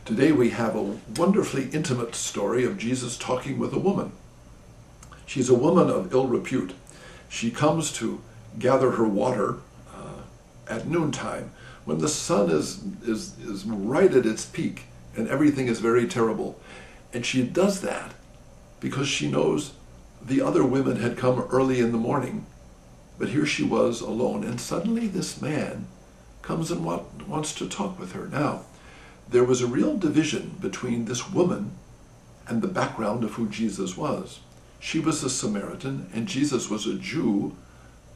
Today we have a wonderfully intimate story of Jesus talking with a woman. She's a woman of ill repute. She comes to gather her water at noontime when the sun is right at its peak and everything is very terrible. And she does that because she knows the other women had come early in the morning, but here she was alone. And suddenly this man comes and wants to talk with her. Now, there was a real division between this woman and the background of who Jesus was. She was a Samaritan and Jesus was a Jew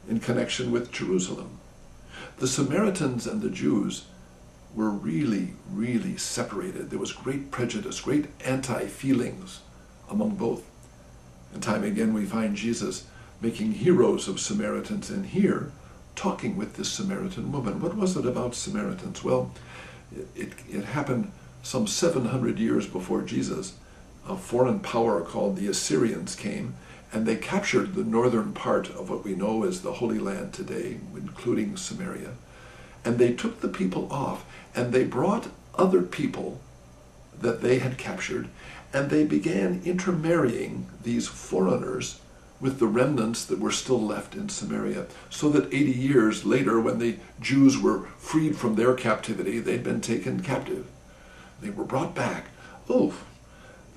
in connection with Jerusalem. The Samaritans and the Jews were really, really separated. There was great prejudice, great anti-feelings among both. And time again we find Jesus making heroes of Samaritans, and here talking with this Samaritan woman. What was it about Samaritans? Well, it happened some 700 years before Jesus. A foreign power called the Assyrians came, and they captured the northern part of what we know as the Holy Land today, including Samaria. And they took the people off, and they brought other people that they had captured, and they began intermarrying these foreigners with the remnants that were still left in Samaria, so that 80 years later, when the Jews were freed from their captivity, they'd been taken captive. They were brought back. Oh,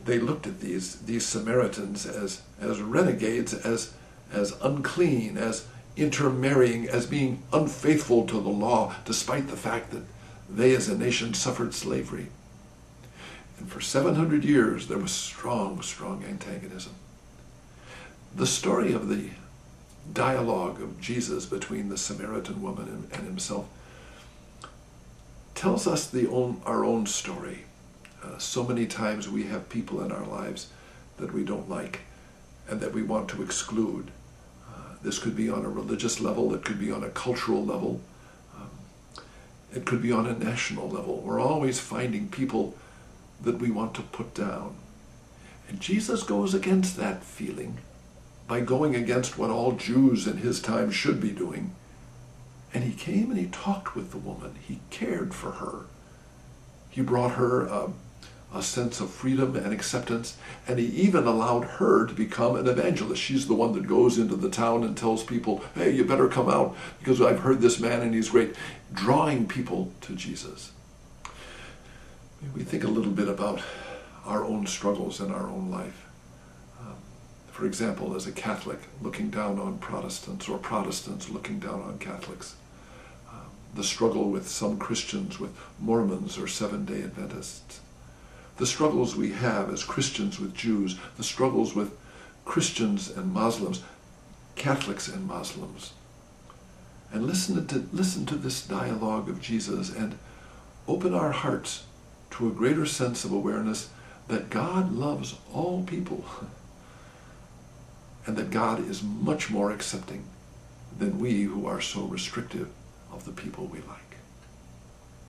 they looked at these Samaritans as renegades, as unclean, as intermarrying, as being unfaithful to the law, despite the fact that they as a nation suffered slavery. And for 700 years, there was strong, strong antagonism. The story of the dialogue of Jesus between the Samaritan woman and himself tells us our own story. So many times we have people in our lives that we don't like and that we want to exclude. This could be on a religious level, it could be on a cultural level, it could be on a national level. We're always finding people that we want to put down. And Jesus goes against that feeling by going against what all Jews in his time should be doing. And he came and he talked with the woman. He cared for her. He brought her a sense of freedom and acceptance, and he even allowed her to become an evangelist. She's the one that goes into the town and tells people, hey, you better come out because I've heard this man and he's great, drawing people to Jesus. We think a little bit about our own struggles in our own life. For example, as a Catholic looking down on Protestants, or Protestants looking down on Catholics. The struggle with some Christians, with Mormons or Seventh-day Adventists. The struggles we have as Christians with Jews, the struggles with Christians and Muslims, Catholics and Muslims. And listen to this dialogue of Jesus and open our hearts to a greater sense of awareness that God loves all people and that God is much more accepting than we who are so restrictive of the people we like.